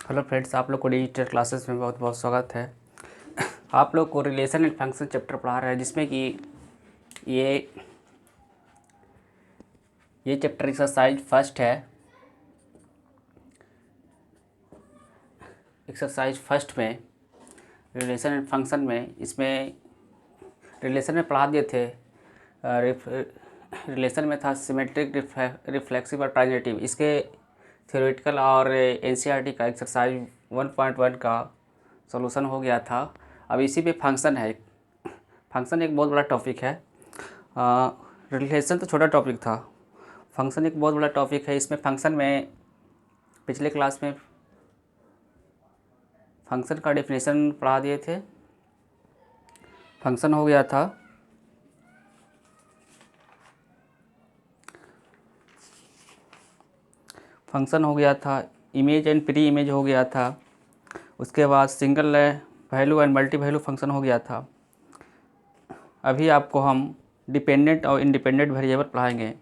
Hello friends, आप लोग को डिजिटल क्लासेस में बहुत बहुत स्वागत है। आप लोग को रिलेशन एंड फंक्शन चैप्टर पढ़ा रहे हैं, जिसमें कि ये चैप्टर एक्सरसाइज फर्स्ट है। एक्सरसाइज फर्स्ट में रिलेशन एंड फंक्शन में इसमें रिलेशन में पढ़ा दिए थे। रिलेशन में था सिमेट्रिक, रिफ्लेक्सिव और ट्रांजिटिव। इसके थ्योरेटिकल और एनसीईआरटी का एक्सरसाइज 1.1 का सॉल्यूशन हो गया था। अब इसी पे फंक्शन है। फंक्शन एक बहुत बड़ा टॉपिक है। रिलेशन तो छोटा टॉपिक था, फंक्शन एक बहुत बड़ा टॉपिक है। इसमें फंक्शन में पिछले क्लास में फंक्शन का डेफिनेशन पढ़ा दिए थे। फंक्शन हो गया था इमेज एंड प्री इमेज हो गया था। उसके बाद single value and multi value function हो गया था। अभी आपको हम डिपेंडेंट और इंडिपेंडेंट वेरिएबल पढ़ाएंगे।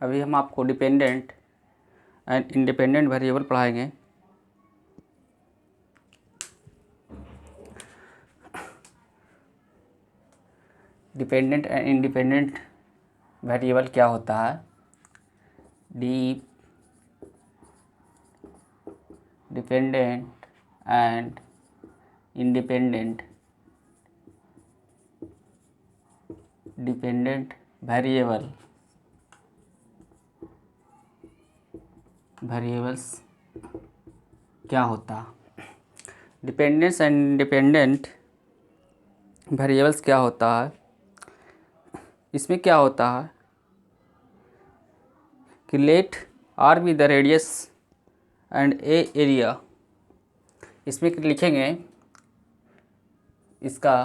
अभी हम आपको डिपेंडेंट एंड इंडिपेंडेंट वेरिएबल पढ़ाएंगे। डिपेंडेंट एंड इंडिपेंडेंट वेरिएबल क्या होता है? डिपेंडेंट एंड इंडिपेंडेंट वेरिएबल्स क्या होता? डिपेंडेंस एंड इंडिपेंडेंट वेरिएबल्स क्या होता है? इसमें क्या होता है कि let R be the radius and A area. इसमें लिखेंगे इसका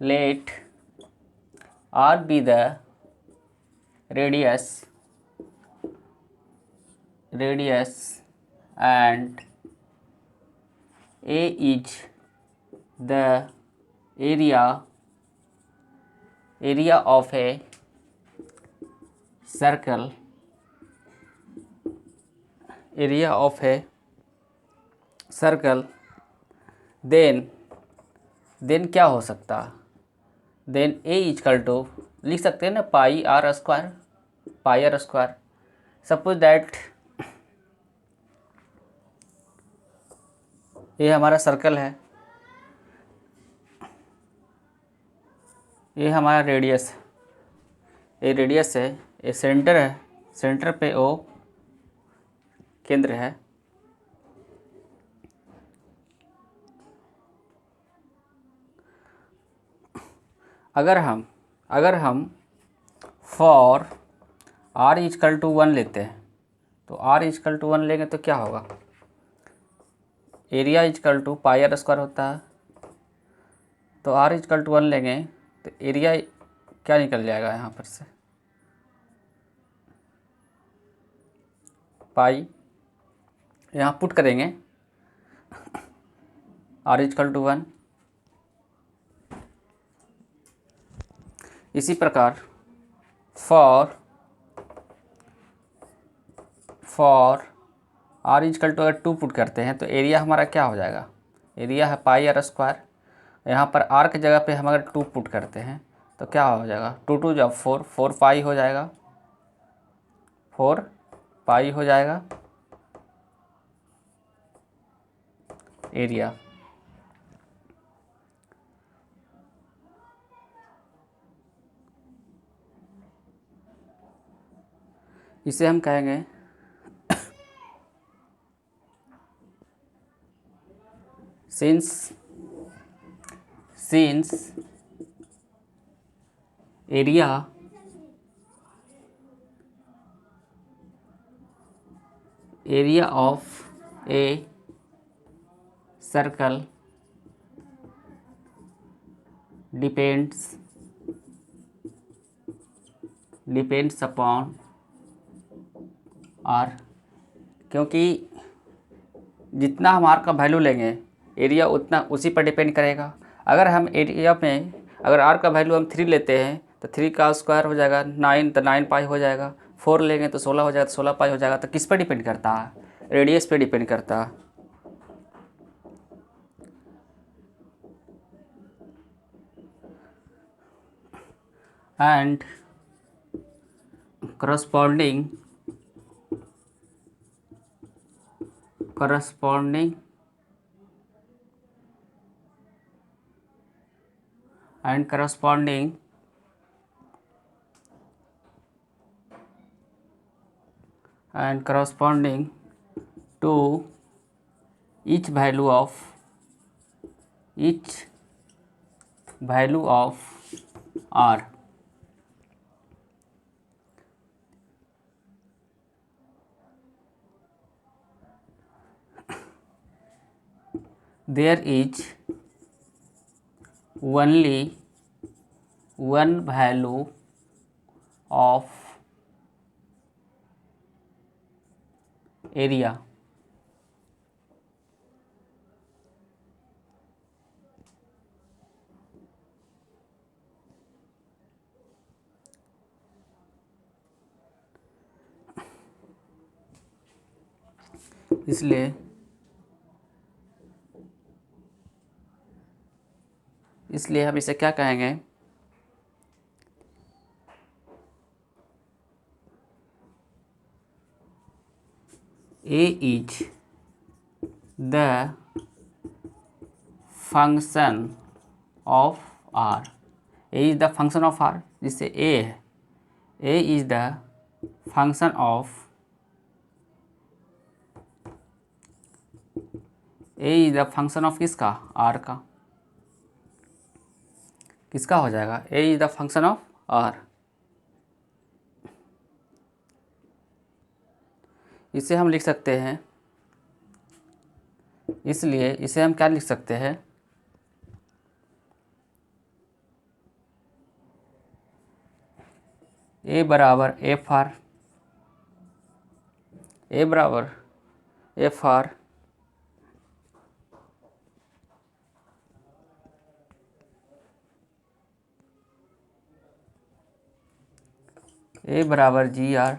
let R be the radius and A is the area of a circle, then क्या हो सकता? देन a इक्वल टू लिख सकते हैं ना, पाई आर स्क्वायर। सपोज दैट ये हमारा सर्कल है, ये हमारा रेडियस है, ये सेंटर है, सेंटर पे ओ केंद्र है। अगर हम फॉर r इक्वल टू 1 लेते हैं, तो r इक्वल टू 1 लेंगे तो क्या होगा? Area equal to pi R square होता है। तो r इक्वल टू 1 लेंगे तो एरिया क्या निकल जाएगा? यहाँ पर से पाई यहाँ पुट करेंगे, r इक्वल टू 1। इसी प्रकार फॉर r इक्वल टू अगर 2 पुट करते हैं तो एरिया हमारा क्या हो जाएगा? एरिया है पाई आर स्क्वायर। यहाँ पर r की जगह पे हम अगर 2 पुट करते हैं तो क्या हो जाएगा? 2 2 जब 4 पाई हो जाएगा, 4 पाई हो जाएगा एरिया। इसे हम कहेंगे since area of a circle depends upon R. क्योंकि जितना हम आर का वैल्यू लेंगे एरिया उतना उसी पर डिपेंड करेगा। अगर हम एरिया में अगर आर का वैल्यू हम 3 लेते हैं तो 3 का स्क्वायर हो जाएगा 9, तो 9 पाई हो जाएगा। 4 लेंगे तो 16 हो जाएगा, तो 16 पाई हो जाएगा। तो किस पर डिपेंड करता है? रेडियस पे डिपेंड करता है। And corresponding and corresponding to each value of r, there is only one value of area इसलिए हम इसे क्या कहेंगे? A is the function of R. A is the function of R, जिससे A है। A is the function of किसका? R का। किसका हो जाएगा? A is the function of R। इसे हम लिख सकते हैं, इसलिए इसे हम क्या लिख सकते हैं? A बराबर एफ आर, A बराबर एफ आर A बराबर जी आर,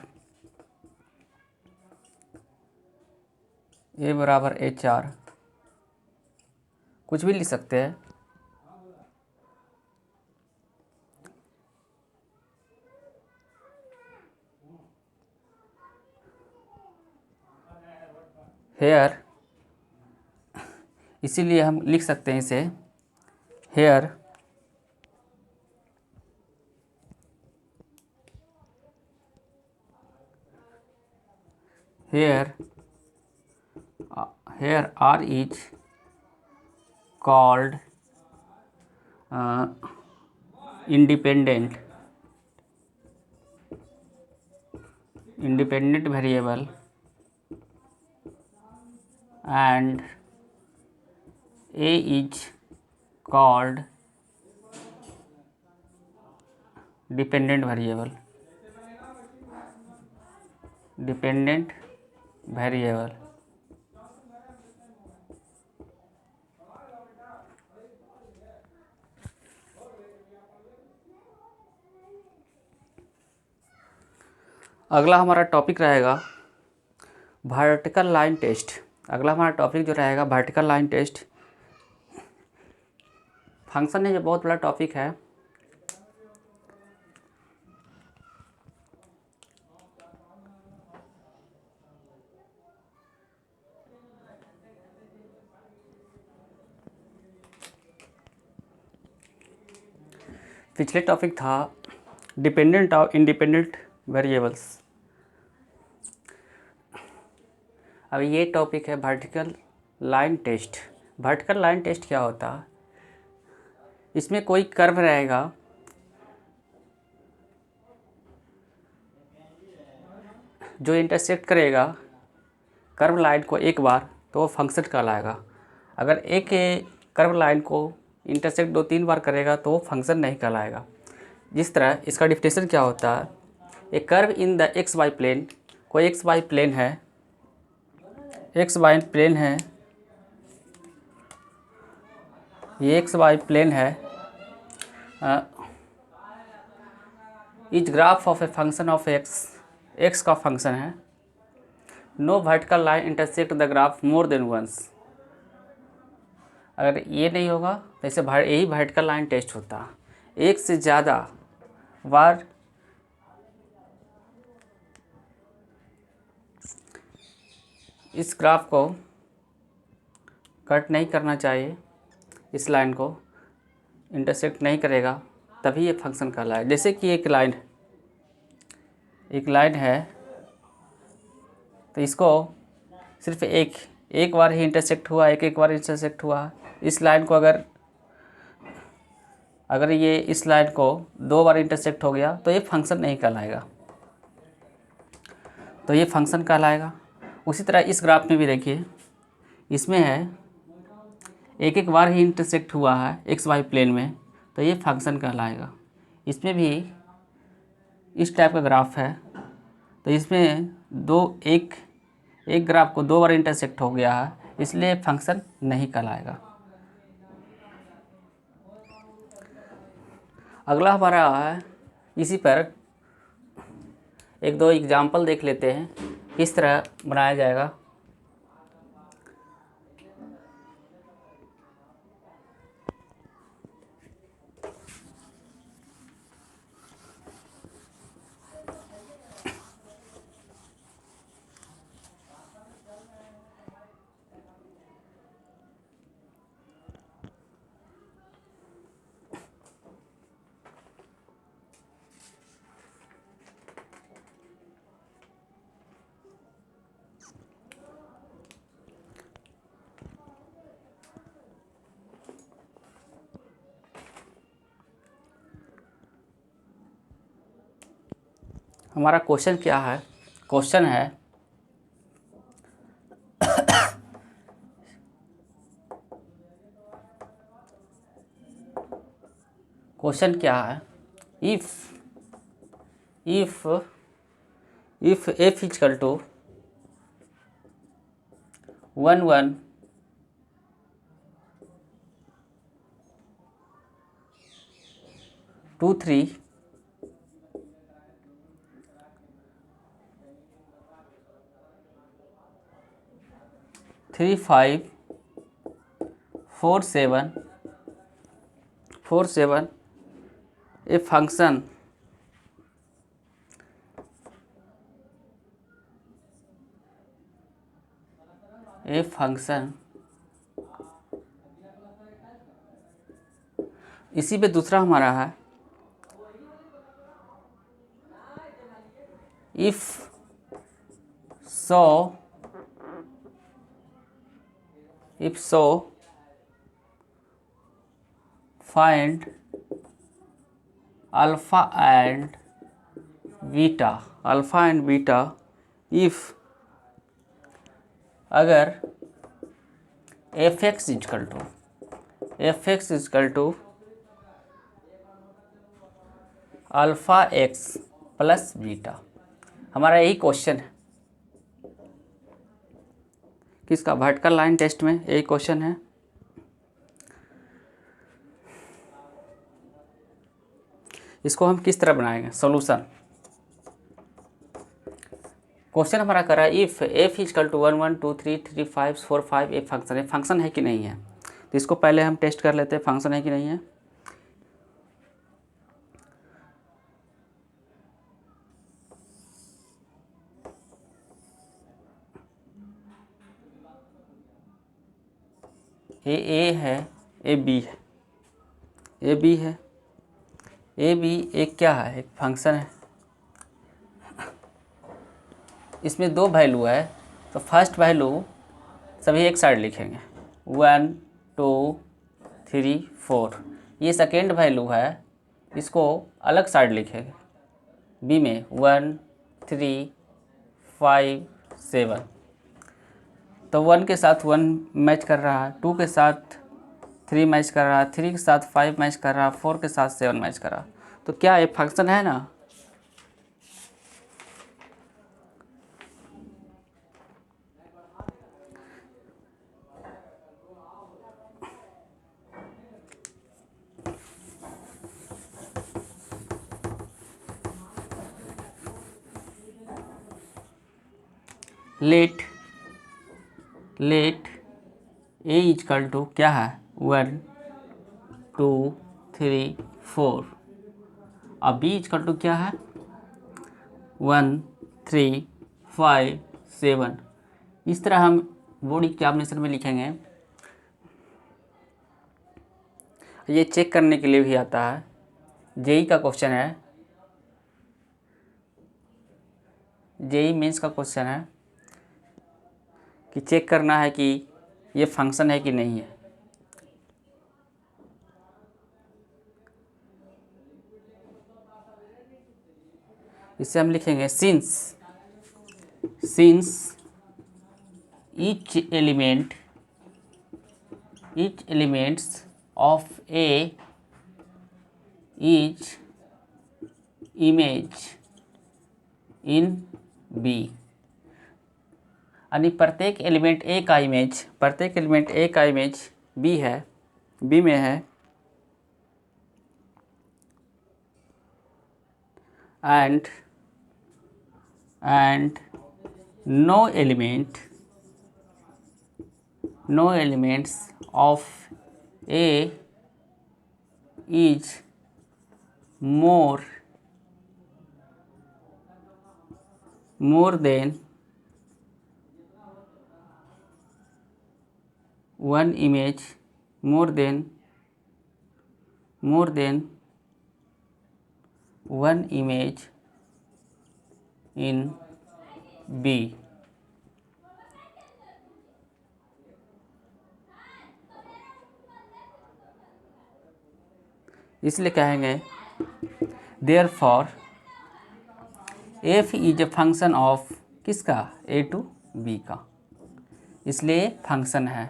A बराबर एच आर, कुछ भी लिख सकते हैं। हेयर, इसीलिए हम लिख सकते हैं इसे hair R is called independent variable and A is called dependent variable। अगला हमारा टॉपिक रहेगा वर्टिकल लाइन टेस्ट। अगला हमारा टॉपिक जो रहेगा वर्टिकल लाइन टेस्ट। फंक्शन है, जो बहुत बड़ा टॉपिक है। पिछले टॉपिक था डिपेंडेंट और इंडिपेंडेंट वेरिएबल्स। अब ये टॉपिक है vertical line test. Vertical line test क्या होता है? इसमें कोई कर्व रहेगा, जो इंटरसेक्ट करेगा कर्व लाइन को एक बार, तो वो फंक्शन कहलाएगा। अगर एक कर्व लाइन को इंटरसेक्ट 2-3 बार करेगा तो वो फंक्शन नहीं कहलाएगा। जिस तरह इसका डिफिनेशन क्या होता है? A curve in the x y plane, कोई एक्स वाई प्लेन है, ये एक्स वाई प्लेन है, is graph of a function of x x का फंक्शन है। No vertical line intersect the graph more than once. अगर ये नहीं होगा तो इसे यही वर्टिकल लाइन टेस्ट होता है। एक से ज़्यादा बार इस ग्राफ को कट नहीं करना चाहिए, इस लाइन को इंटरसेक्ट नहीं करेगा, तभी ये फंक्शन कहलाएगा। जैसे कि एक लाइन है तो इसको सिर्फ एक बार ही इंटरसेक्ट हुआ, एक बार इंटरसेक्ट हुआ। इस लाइन को अगर ये इस लाइन को 2 बार इंटरसेक्ट हो गया तो ये फंक्शन नहीं कहलाएगा, तो ये फंक्शन कहलाएगा। उसी तरह इस ग्राफ में भी देखिए, इसमें है एक बार ही इंटरसेक्ट हुआ है एक्स वाई प्लेन में, तो ये फंक्शन कहलाएगा। इसमें भी इस टाइप का ग्राफ है, तो इसमें एक ग्राफ को 2 बार इंटरसेक्ट हो गया है, इसलिए फंक्शन नहीं कहलाएगा। अगला हमारा है, इसी पर 1-2 एग्जाम्पल देख लेते हैं किस तरह बनाया जाएगा। हमारा क्वेश्चन क्या है? क्वेश्चन है क्वेश्चन क्या है? If f equal to 1 1 2 3 3 5 4 7 a function इसी पे दूसरा हमारा है, if so find alpha and beta if अगर fx equal to alpha x plus beta. हमारा यही क्वेश्चन है, किसका? वर्टिकल लाइन टेस्ट में यही क्वेश्चन है। इसको हम किस तरह बनाएंगे सॉल्यूशन? क्वेश्चन हमारा कर रहा है if f equal to 1 1 2 3 3 5 4 5 a function है कि नहीं है। तो इसको पहले हम टेस्ट कर लेते हैं, फंक्शन है कि नहीं है। ए है, ए बी है, ए बी एक क्या है? एक फंक्शन है। इसमें 2 वैल्यू है, तो फर्स्ट वैल्यू सभी एक साइड लिखेंगे 1 2 3 4। ये सेकेंड वैल्यू है, इसको अलग साइड लिखेंगे बी में 1 3 5 7। तो 1 के साथ 1 मैच कर रहा है, 2 के साथ 3 मैच कर रहा है, 3 के साथ 5 मैच कर रहा है, 4 के साथ 7 मैच कर रहा है। तो क्या ये फंक्शन है ना? लेट ए इजकल टू क्या है 1 2 3 4। अब बी इजकल टू क्या है 1 3 5 7। इस तरह हम बोर्ड एग्जामिनेशन में लिखेंगे। ये चेक करने के लिए भी आता है, जेई का क्वेश्चन है, जेई मेंस का क्वेश्चन है कि चेक करना है कि ये फंक्शन है कि नहीं है। इसे हम लिखेंगे since each elements of A is image in B। यानी प्रत्येक एलिमेंट A का इमेज B में है and no elements of A is more than one image in B। इसलिए कहेंगे therefore f is a function of किसका A to B का, इसलिए फंक्शन है,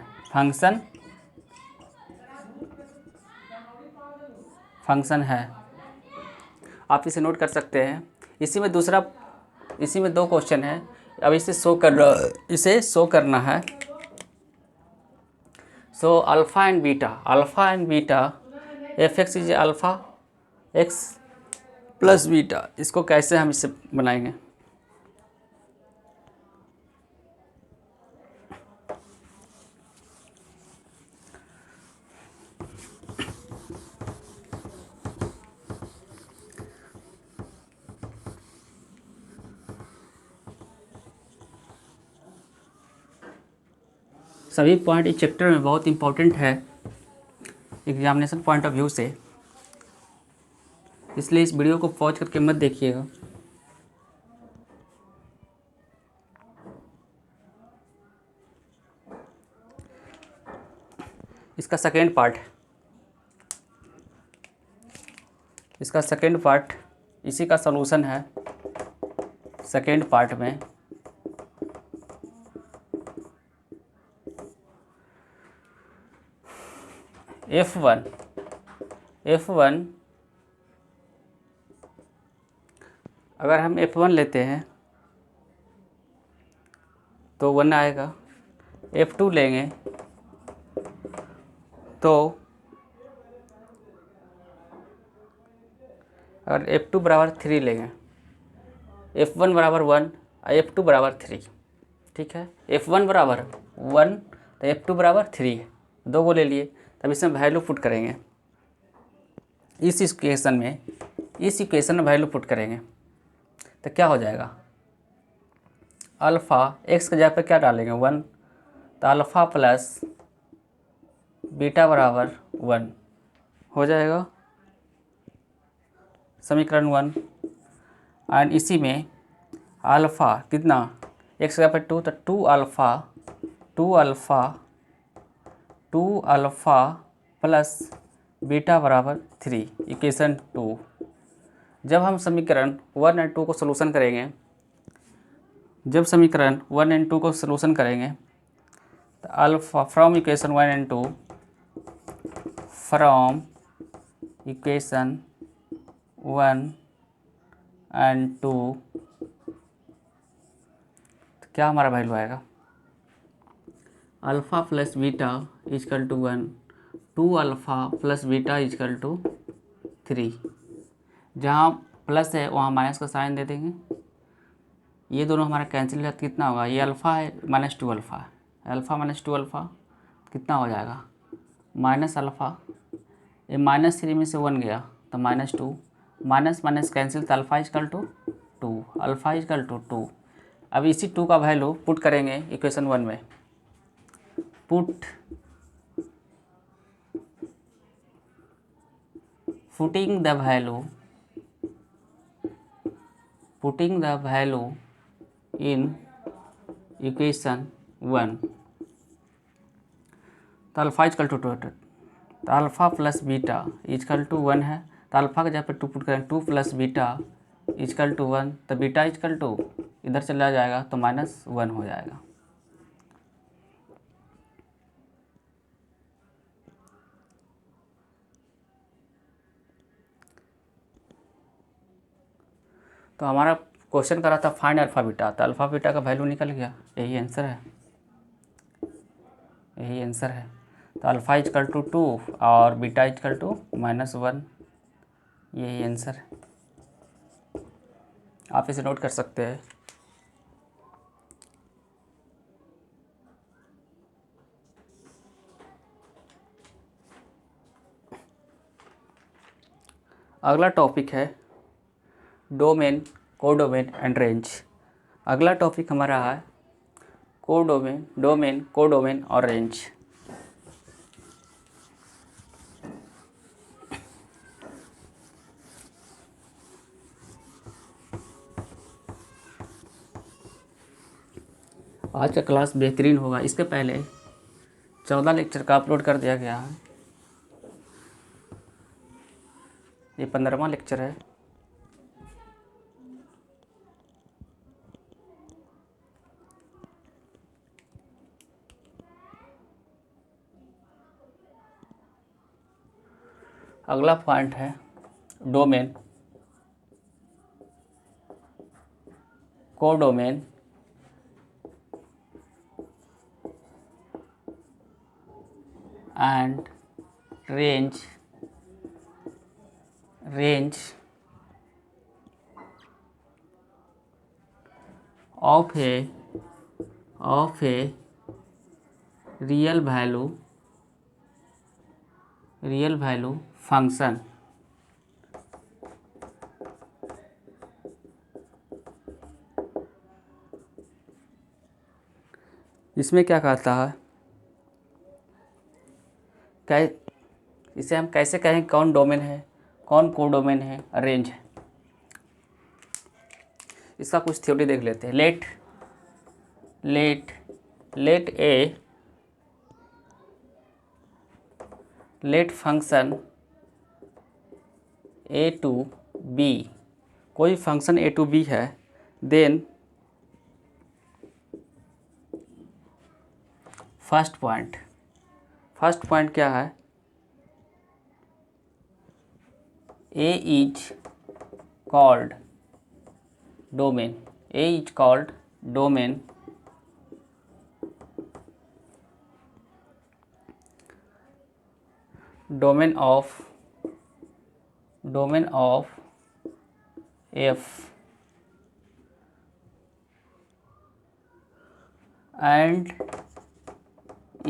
फंक्शन है। आप इसे नोट कर सकते हैं। इसी में दो क्वेश्चन है। अब इसे शो करना है। सो alpha and beta F x is alpha x plus beta. इसको कैसे हम इसे बनाएंगे? सभी पॉइंट इस चैप्टर में बहुत इम्पोर्टेंट है एग्जामिनेशन पॉइंट ऑफ व्यू से, इसलिए इस वीडियो को पॉज करके मत देखिएगा। इसका सेकेंड पार्ट इसी का सॉल्यूशन है। सेकेंड पार्ट में F1 अगर हम F1 लेते हैं तो 1 आएगा। F2 लेंगे तो अगर F2 बराबर 3 लेंगे, F1 बराबर 1 F2 बराबर 3, ठीक है। F1 बराबर 1 तो F2 बराबर 3, दो को ले लिए। तब इसमें वैल्यू पुट करेंगे, इस इक्वेशन में वैल्यू पुट करेंगे तो क्या हो जाएगा? अल्फ़ा एक्स के जगह पे क्या डालेंगे 1, तो अल्फ़ा प्लस बीटा बराबर 1 हो जाएगा समीकरण 1। एंड इसी में अल्फ़ा कितना एक्स के जगह पे 2, तो 2 अल्फ़ा प्लस बीटा बराबर 3 इक्वेशन 2। जब हम समीकरण 1 और 2 को सॉल्यूशन करेंगे, तो अल्फ़ा फ्रॉम इक्वेशन 1 एंड 2 तो क्या हमारा वैल्यू आएगा? Alpha plus beta equal to 1, 2 alpha plus beta equal to 3। जहाँ प्लस है वहाँ माइनस का साइन दे देंगे, ये दोनों हमारा कैंसिल है, कितना होगा, ये अल्फ़ा है -2 अल्फ़ा, अल्फ़ा -2 अल्फ़ा कितना हो जाएगा, माइनस अल्फ़ा, ये -3 में से 1 गया तो -2, माइनस माइनस कैंसिल तो alpha equal to 2, alpha equal to 2। अब इसी 2 का वैल्यू पुट करेंगे इक्वेशन 1 में, put putting the value in equation 1, तो अल्फ़ा इजकल टू 2, तो alpha plus beta equal to 1 है, तो अल्फ़ा का जहाँ पे 2 पुट करें 2 प्लस बीटा इजकल टू 1, तो बीटा इजकल टू इधर चला जाएगा तो -1 हो जाएगा। तो हमारा क्वेश्चन करा था फाइंड अल्फ़ा बीटा, तो अल्फ़ा बीटा का वैल्यू निकल गया, यही आंसर है, यही आंसर है। तो अल्फ़ा इजकल टू 2 और बीटा इजकल टू -1, यही आंसर है। आप इसे नोट कर सकते हैं। अगला टॉपिक है डोमेन, कोडोमेन एंड रेंज। अगला टॉपिक हमारा है कोडोमेन, डोमेन, कोडोमेन और रेंज। आज का क्लास बेहतरीन होगा। इसके पहले 14 लेक्चर का अपलोड कर दिया गया है, ये 15वां लेक्चर है। अगला पॉइंट है domain, codomain and range of a real value function। इसमें क्या कहता है, इसे हम कैसे कहें कौन डोमेन है, कौन कोडोमेन है, रेंज है। इसका कुछ थ्योरी देख लेते हैं। Let function a to b, कोई फंक्शन a to b है, देन फर्स्ट पॉइंट क्या है, a is called domain, domain of f and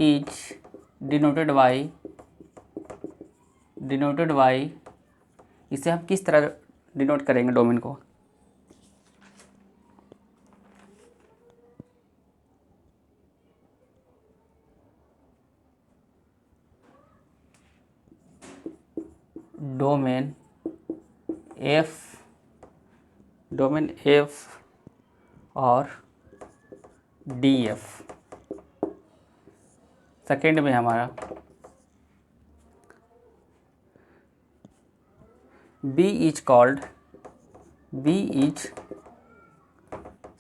is denoted by, इसे हम किस तरह डिनोट करेंगे डोमेन को, डोमेन एफ और डी एफ। सेकेंड में हमारा बी इज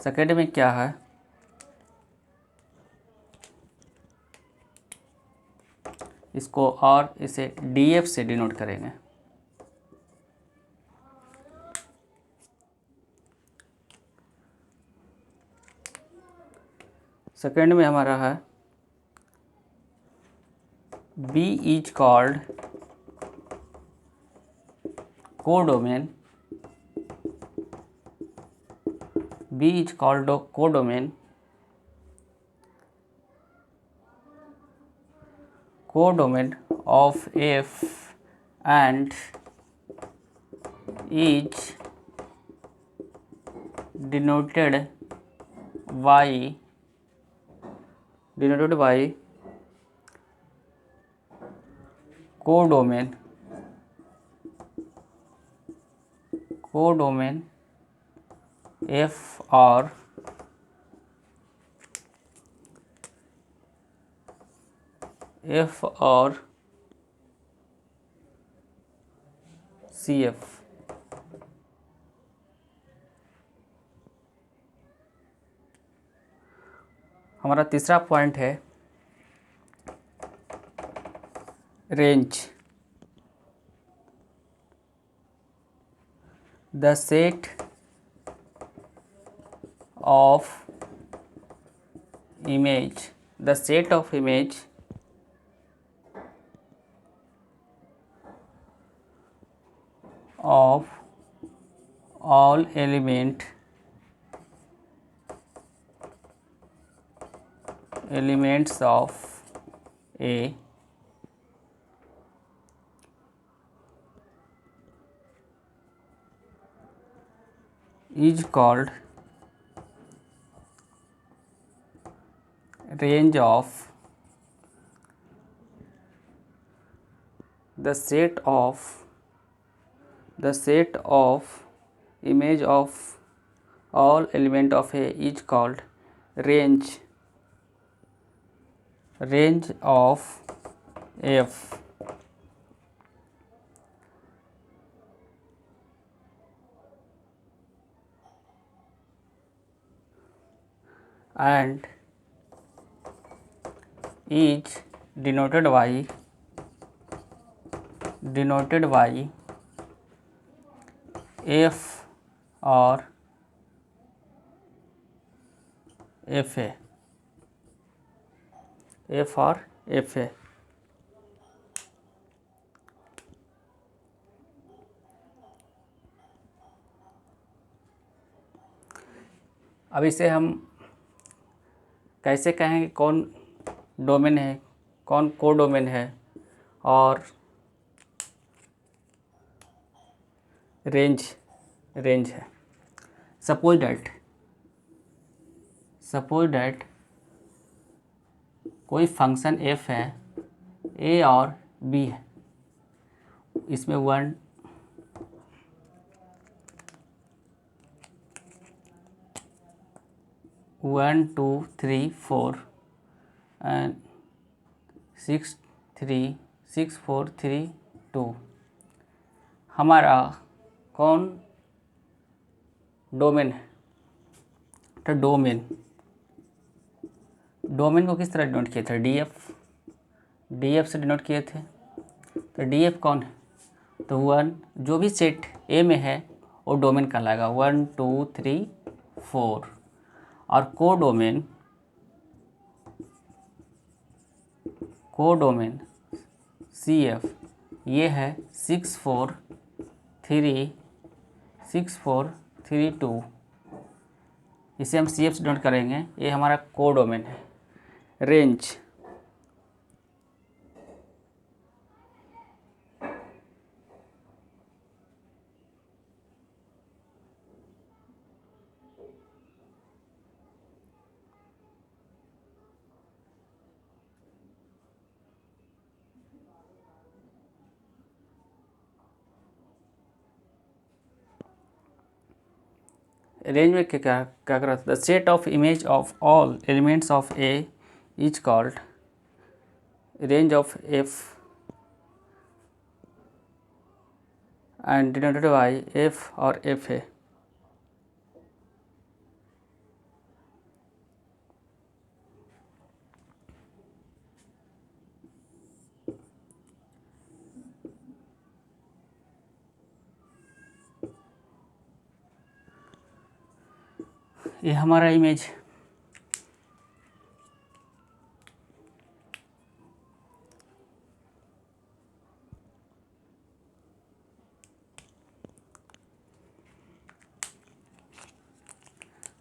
सेकेंड में क्या है, इसको और इसे डी एफ से डिनोट करेंगे। सेकेंड में हमारा है B is called codomain B is called codomain. Codomain of F and is denoted by codomain F or CF। हमारा तीसरा पॉइंट है range. The set of image of all elements of A is called range of the set of image of all element of A is called range of F। and is denoted by F or FA। अब इसे हम कैसे कहेंगे कौन domain है, कौन codomain है और रेंज है। सपोज डैट कोई फंक्शन f है, a और b है, इसमें 1 2 3 4 and 6 4 3 2 हमारा कौन डोमेन है? तो डोमेन को किस तरह डिनोट किए थे? डीएफ से डिनोट किए थे। तो डीएफ कौन है? तो 1 जो भी सेट ए में है वो डोमेन कहलाएगा, 1 2 3 4। और कोडोमेन CF ये है 6 4 3 2। इसे हम CF से डिनोट करेंगे, ये हमारा कोडोमेन है। रेंज में क्या कर रहा था? The set of image of all elements of A is called range of F and denoted by F और एफ ए। ये हमारा इमेज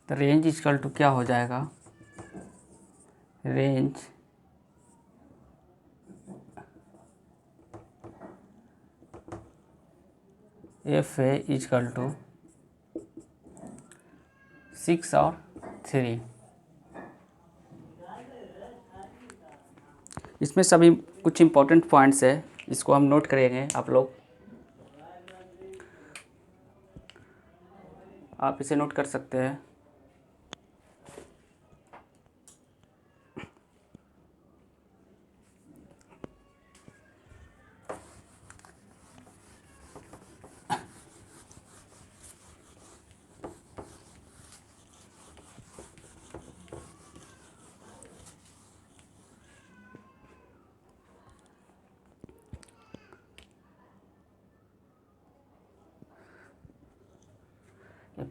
तो रेंज इक्वल टू क्या हो जाएगा, range F A equal to 6 और 3। इसमें सभी कुछ इम्पोर्टेंट पॉइंट्स है, इसको हम नोट करेंगे। आप इसे नोट कर सकते हैं।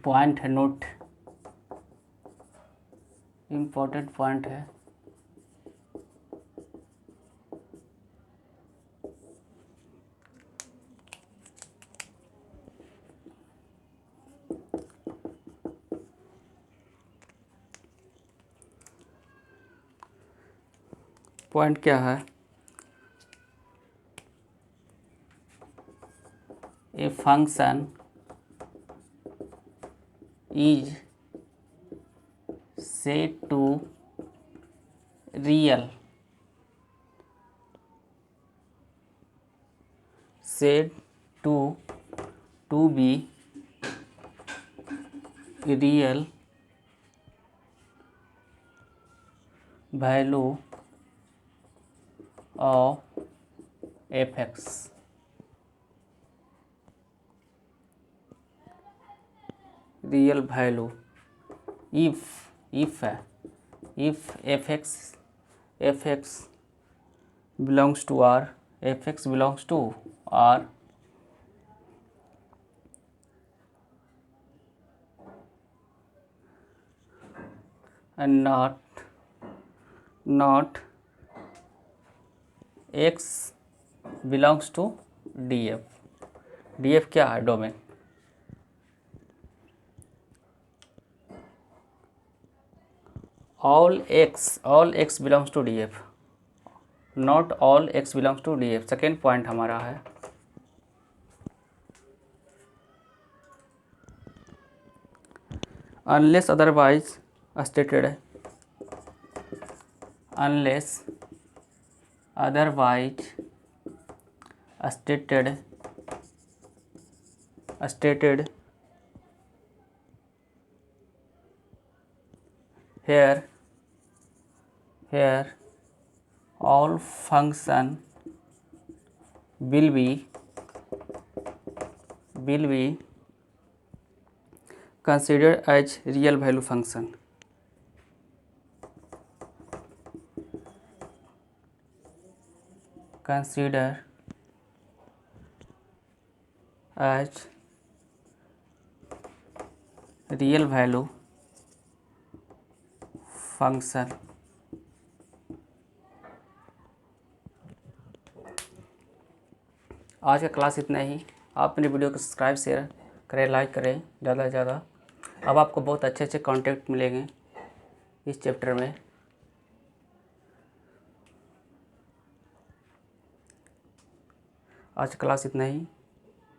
पॉइंट है, नोट इम्पोर्टेंट पॉइंट है। पॉइंट क्या है, a function is said to real said to be real value of fx real value if fx belongs to R, fx belongs to R and not x belongs to df क्या है, domain. all x belongs to df, not all x belongs to df। Second point हमारा है unless otherwise stated, unless otherwise stated here all function will be considered as real value function। consider as real value function। आज का class इतना ही। आप मेरे video को subscribe, share करें, like करें ज़्यादा से ज़्यादा। अब आपको बहुत अच्छे अच्छे कॉन्टेक्ट मिलेंगे इस चैप्टर में। आज का क्लास इतना ही।